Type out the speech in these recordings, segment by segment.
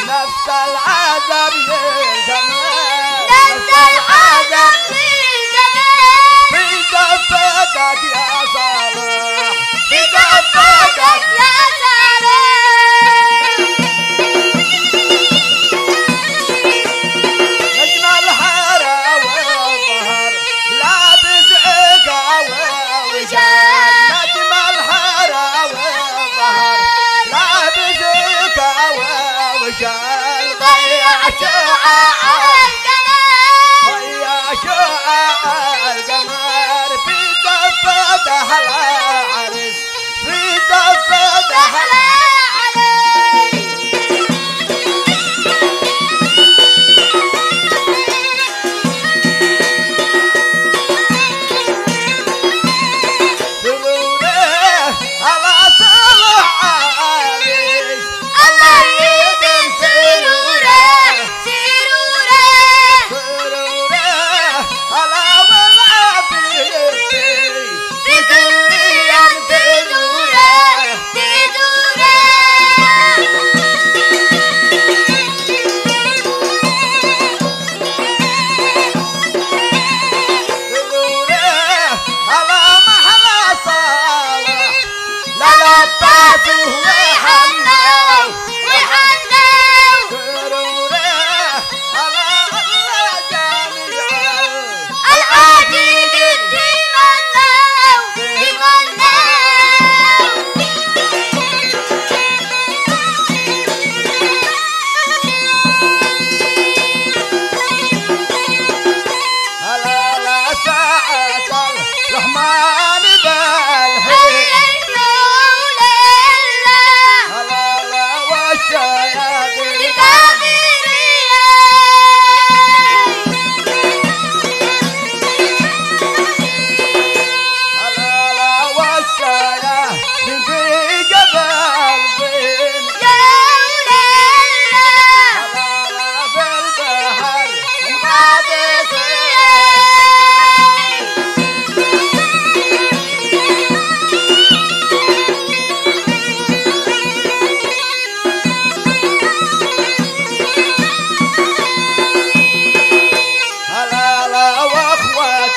نفس العذاب للزمان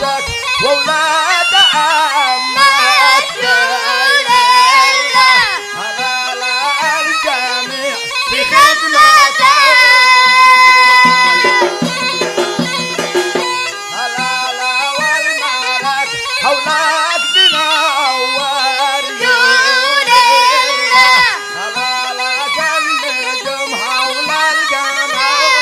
عماتك وولاد عماتك على الجميع في خدمتك هلا والمالك حولك بنور يقول الله هلا النجم حول الجمال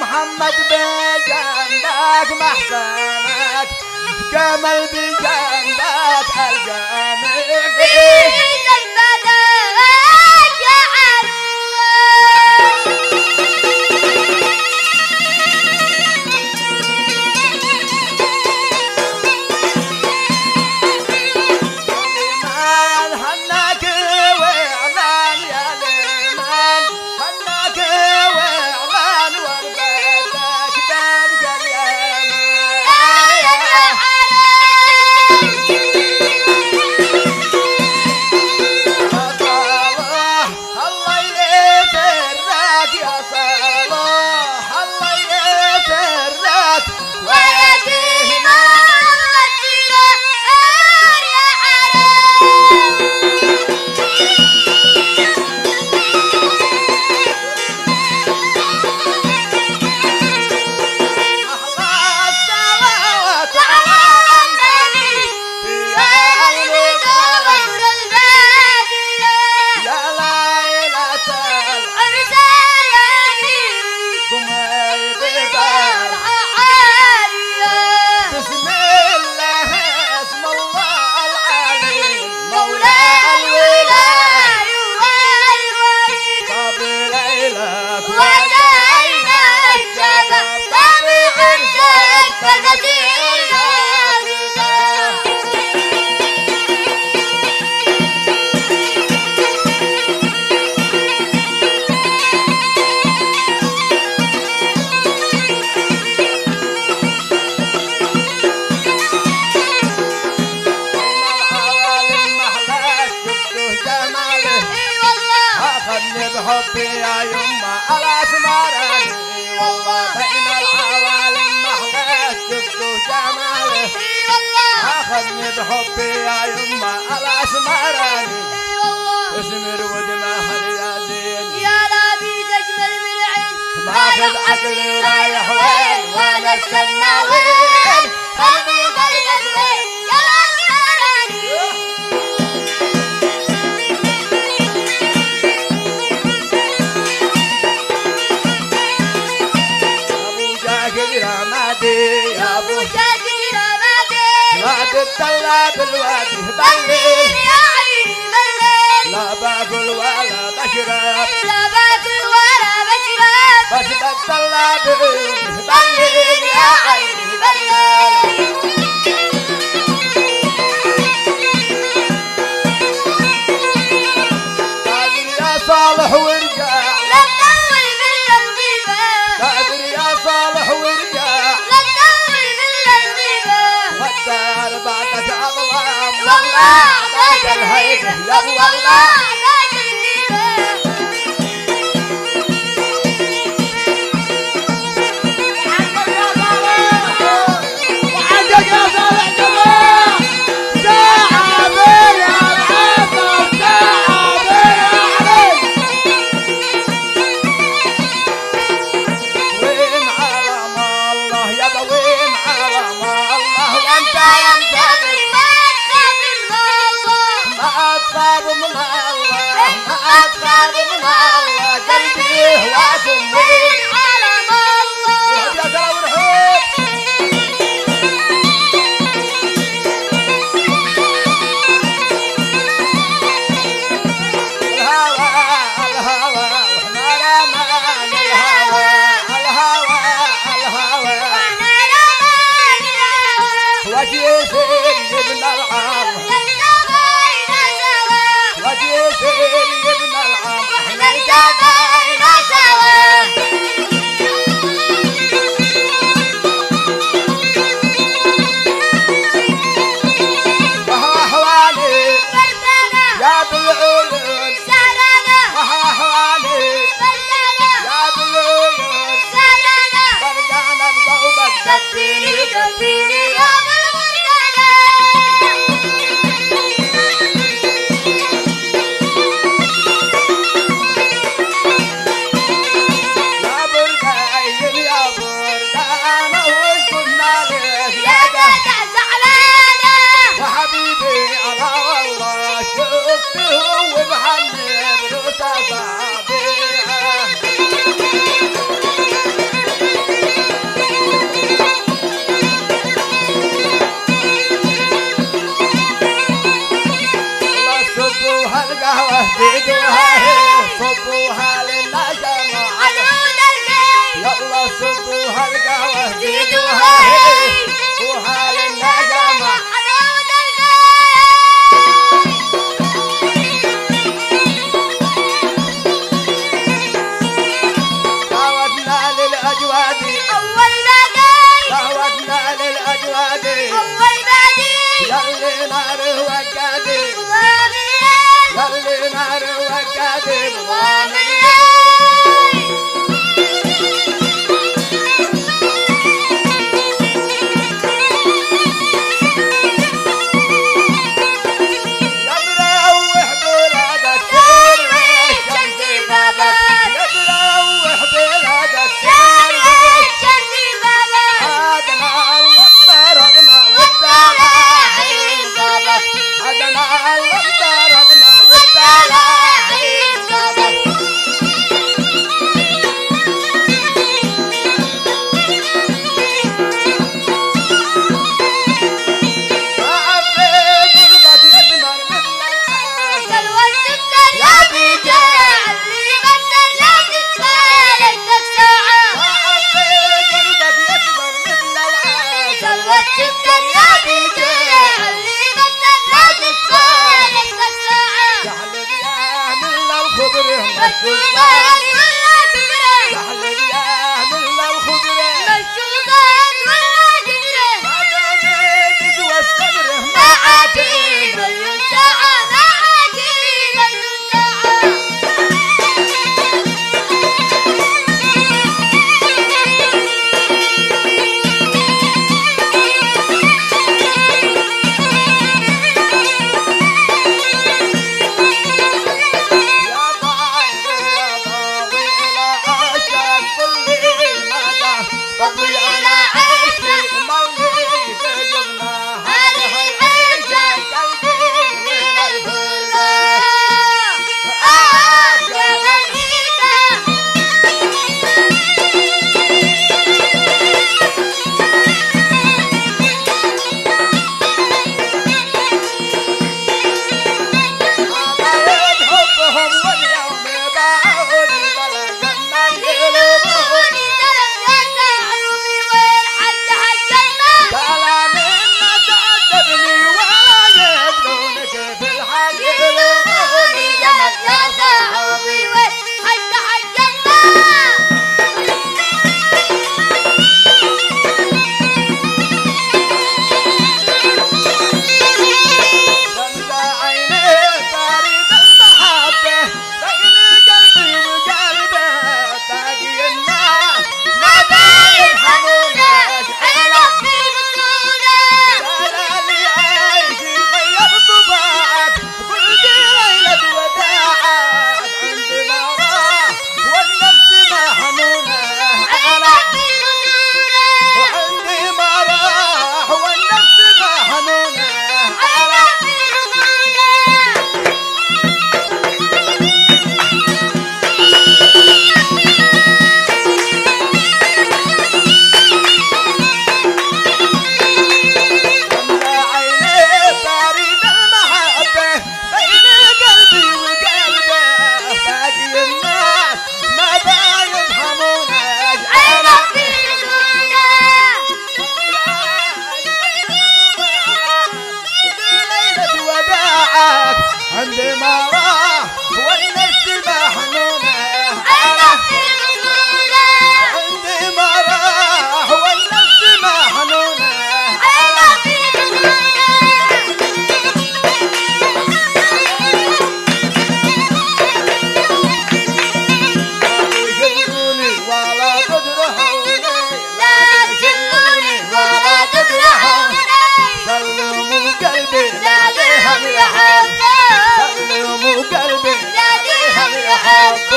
محمد بجنبك محسنك جمل بجنبك الجامع في جنبك يا حبي يا يما الاسمراني والله بين العوالم محلاك شفتوا جماله اخذني بحبي يا يما الاسمراني اسمر ودماهر يا زين يا نبي تجمل من عين ماخذ عقلي رايح وين وانا استنى وين قلبي قلبك وين يا الاسمراني يا ابو شاكر رمادي وادي الطلا بالوادي بلل يا عيني بلل لا باكل ولا بشرب لا باكل ولا بشرب بس بطلع بالوادي بلل يا عيني بلل قادر يا صالح ورجع لا تطول بالغيبة قادر يا صالح ورجع لا تطول بالغيبة والدار بعدك اظلام والله عطاك الهيبة يا والله عطاك الهيبة وعندك يا صالح جمال ساعة بيا العافى وساعة بيا عليك وين علم الله يابا وين علم الله وانت يا مسافر ما تخاف من الله ما تخاف من الله قلبي هواكم وين علم الله يا ترى والحب الهوى الهوى واحنا رمان الهوى الهوى الهوى وانا رمان الهوى وجه سير ابن العام التقينا سوا وجه سير ابن العام واحنا التقينا سوا وهو حوالي فردانا يا بالعيون سهرانا وهو حوالي فردانا يا بالعيون سهرانا فرجعنا بضوبك دفيني دفيني يا بالوردانا يا برداين يا بردان وش قلنا لك يا دجع زعلانة وحبيبي انا والله شفته ومحلي بروس اصابعه الله صبوها القهوه بيدوها صبوها للنجمة عدود الكي يلا صبوها القهوه زيدوها صبوها للنجمة عدود الكي دعوتنا للاجواد أول باقي دعوتنا للاجواد أول باقي يلي نار وقادي ضامي يلي نار وقادي ضامي يا مروح بلادك سير شمس بابك يا مروح بلادك سار سير شمس بابك عدنا الله ضربنا والطلاعين قبك عدنا الله ضربنا والطلاعين قبك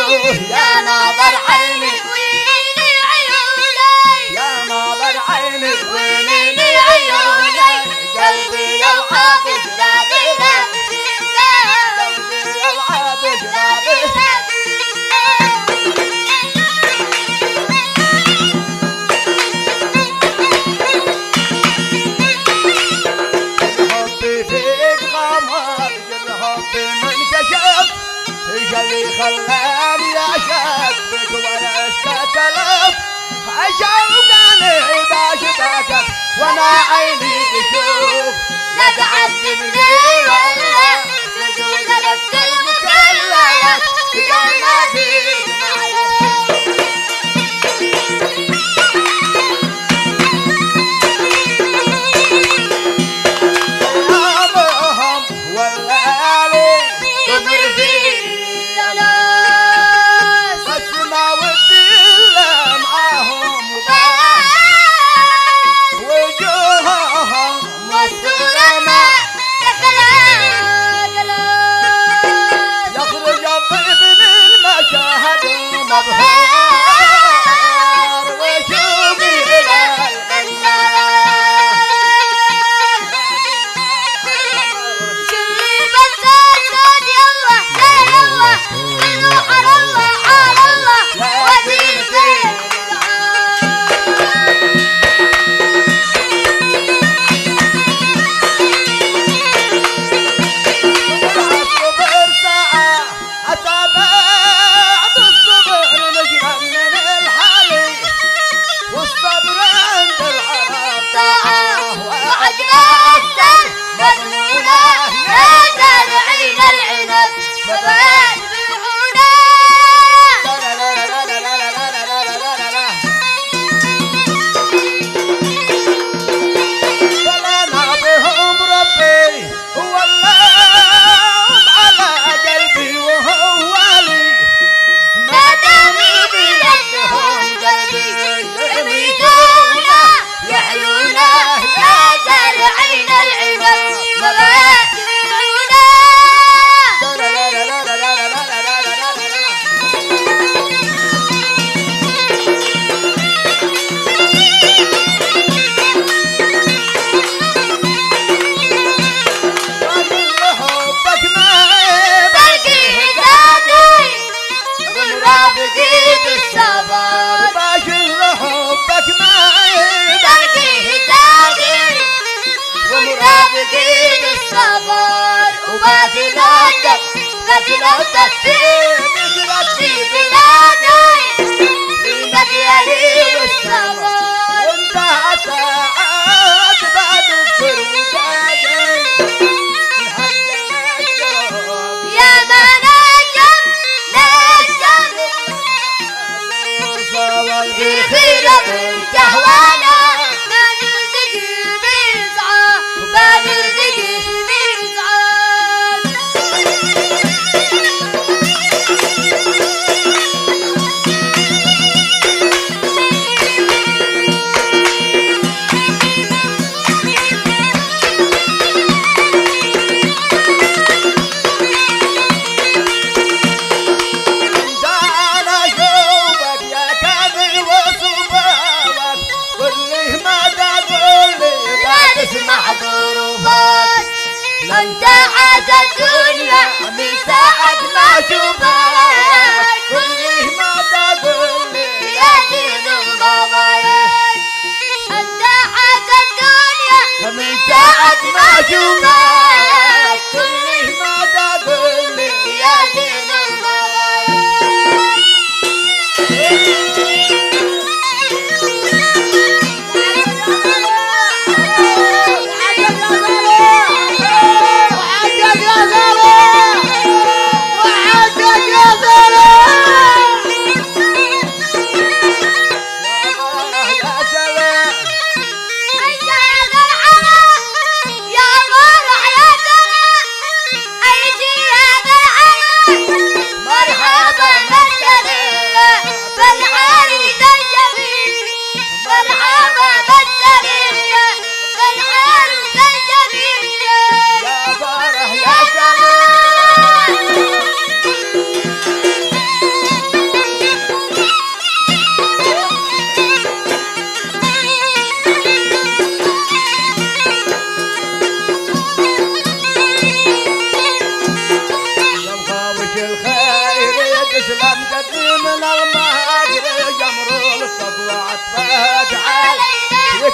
يا ناظر عيني ويني عيوني يا ناظر عيني ويني عيوني قلبي يلعب جنابي قلبي يلعب جنابي حبي فيك غمر حبي منكشف ايش اللي خلاني اعشق بك وعشت تلف عشوقني باشبكك وانا عيني تشوف لا تعذبني والله سجود لك المكلف بدل ما فيك معروف ايامهم والليالي تمر في بس ما ودي الا معاهم وجوههم مستورة ما دخلها يخرج الطيب من المشاهد مبهور وشوفي الى الصبر ساعة أتابع بالصبر نجرا من الحالي والصبر عند العرب طاعة وعجبة السر مضمونة يا زارعين العنب فبات بالعونة فلنا بهم ربي هو اللهم على قلبي وهو لي ما دام بيدهم قلبي يميتونه يحيونه يا زارعين العنب فبات بالعونة حبك ما بلقي هدادي والرافقي بالصبر باشر حبك ما بلقي هدادي والرافقي بالصبر وباتي لوتك باتي لوتك في بلادي في مديالي والصبر وانت ساعات بعد السر ودادي يا ما نجم نجم صور بخيرة الجهوانة ما نلتقي بيسعى ما نلتقي بيسعى انا اشوفك يا كامل وصفاوك كله ما تقول لي لا تسمع ظروفك انت عاد الدنيا من ساعة ما شوفك كله ما تقول لي يا دين الغضب انت عاد الدنيا من ساعة ما شوفك كله ما تقول لي يا دين الغضب يا سلام يا فرح يا سلام ايدي هذا العمل مرحبا بالسرية بالعريس الجميل مرحبا بالسرية بالعريس الجميل يا فرح يا سلام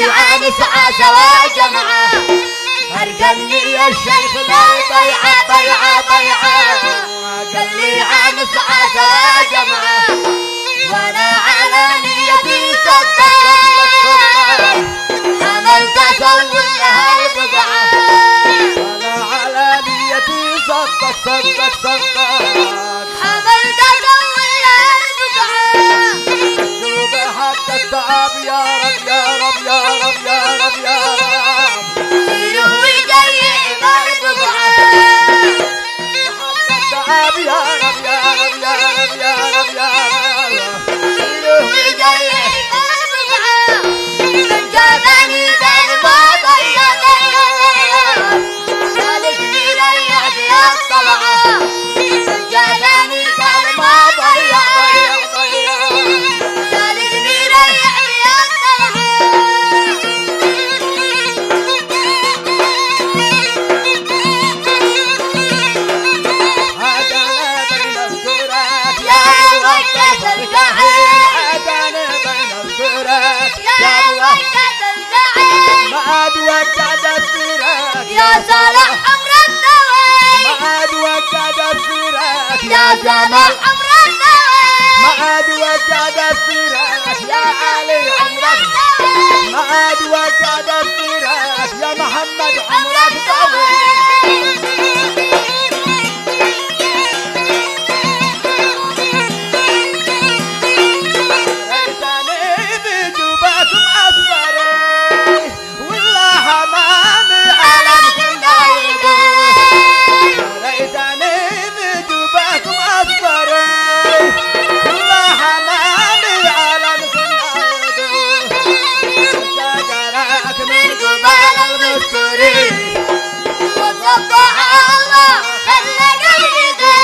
جميعا نسعى سوا جمعة أرجلني يا الشيخ لا بيعة بيعة بيعة قال لي نسعى سوا جمعة وأنا على نيتي صدق حملت أسوي لها البقعة أنا على نيتي صدق صدق صدق حملت أسوي لها البقعة شوف حتى التعب يا رب يا رب يا رب يا رب يا رب سيره ويجري البقعة حتى التعب يا رب يا رب يا رب يا رب يا رب سيره ويجري البقعة من جابني قال ما ضيعني سالكني ريحت يا الطلعة من جابني قال ما ضيعني سالكني ريحت يا عدنا بين الفراق يا وقت الجحيم عدنا بين الفراق يا وقت الجحيم ما عاد وقعد الفراق يا صالح أمر الدوام ما عاد وقعد الفراق يا جمال أمر الدوام ما عاد وقعد الفراق يا علي عمرك ما عاد وقعد الفراق يا محمد عمرك طويل ريتني بجوبكم أصفري والله حمامي علم كنايدو ريتني بجوبكم أصفري والله حمامي علم كنايدو شجرك من قبال المستري وصبح الله خلى قلبي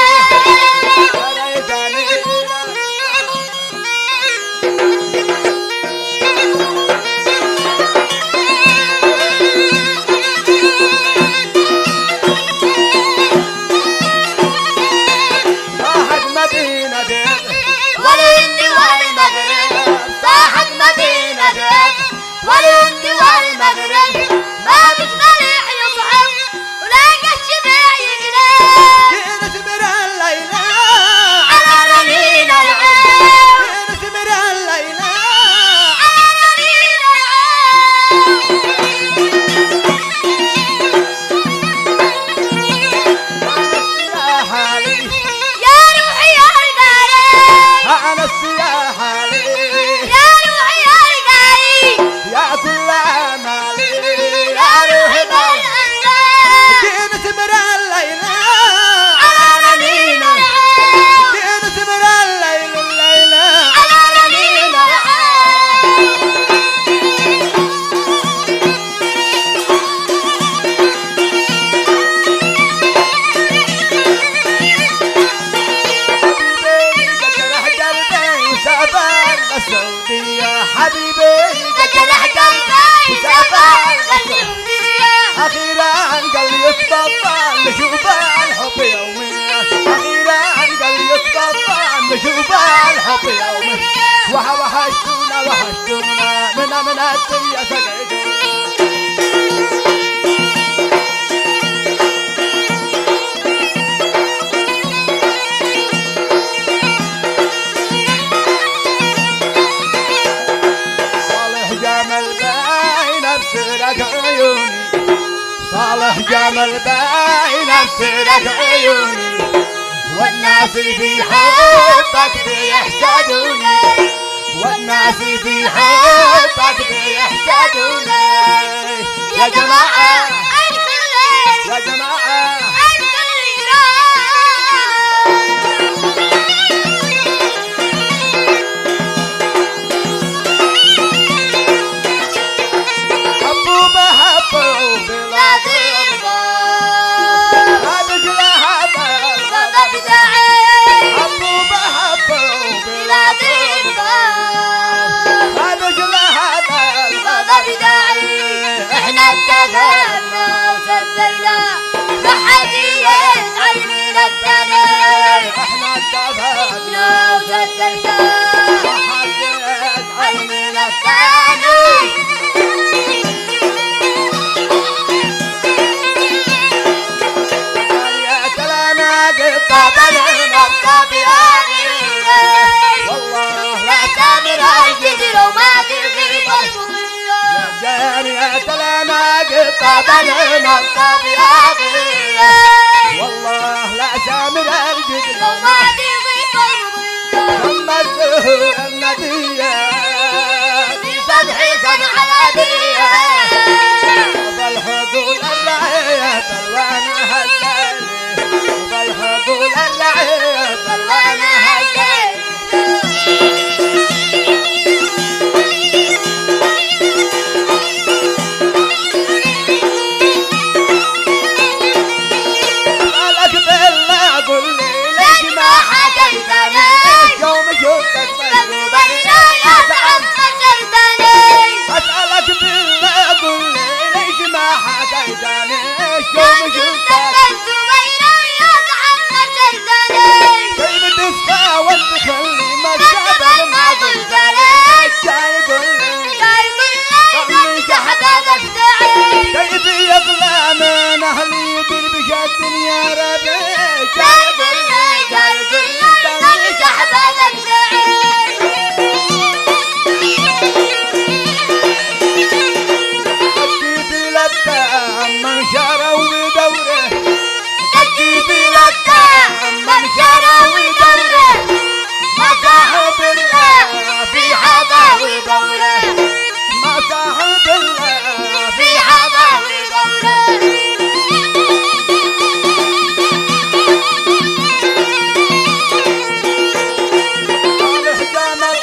ريتني صاحب مدينة دير والهند والمغرب صاحت مدينة والهند والمغرب ما مش مليح يصعب ولاقى الشبع يقلب كنت من الليلة على رنين العين كنت من الليلة على رنين يا حالي يا روحي يا رجالي أنا يا حالي يا روحي يا رجالي يا كل أمالي يا روحي بالأنباء كنت من الليلة على رنين العين كنت من الليلة على رنين العين جرح قلبي وسافر للسعودية حبيبي جرح قلبي سافر للسعودية أخيرا قال لي اتفضل نشوف الحب يوميا أخيرا قال لي اتفضل نشوف الحب يوميا وحشتونا وحشتونا من الدنيا سقيتونا صالح جمل باين بسرك عيوني صالح جمل باين بسرك عيوني والناس في حبك بيحسدوني والناس في حبك بيحسدوني يا جماعة يا جماعة حبوا بحبوا بلا تغضب هبج لها حبوا بحبوا بلا تغضب هبج لها احنا اتفقنا وسدينا ما حد طبعنا الطب يا غيا والله لا سامر الجد وما تغيب الظلام ثم الزهور النبية في سبحي كان عربية بالحقول الرعية طلعنا هالليل بالحقول الرعية طلعنا هالليل قالك بالله قل لي ليش ما حكيتني يوم شفتك مكتوبة يا تعب خشيتني أسألك بالله قل لي ليش ما حكيتني يوم شفتك كيف تصفى وانت خلي ما الشباب ما قلت ليش جاي قل لي كيف يغلى من أهلي بربشة الدنيا ربي جاي قل لي جيت للدم من شرى ودوره جيت للدم من شرى ودوره ما صاحب الله في حباوي دوره ما صاحب الله في حباوي صالح جمال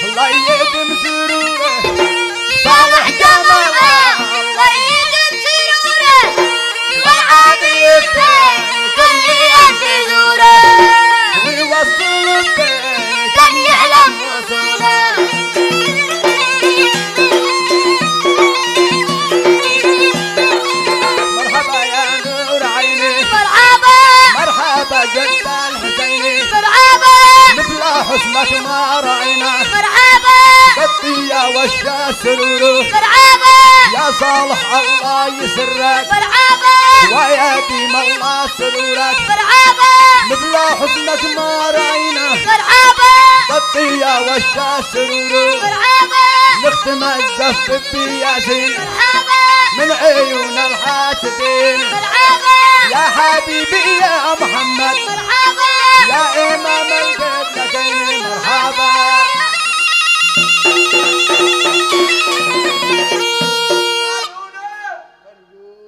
الله يدم سروره صالح جمال ويوصل البيت كان يحلم وصوله مرحبا يا نور عيني مرحبا مرحبا جد الحسيني مرحبا مثل حسنك ما رأينا مرحبا قطية والشا سروره مرحبا يا صالح الله يسرك مرحبا ويا ديم الله سرورك مرحبا مثل حسنك ما رأينا مرحبا قطية والشا سروره مرحبا نختم الزف بياسين مرحبا من عيون الحاسدين مرحبا يا حبيبي يا محمد مرحبا يا إمام القبلتين مرحبا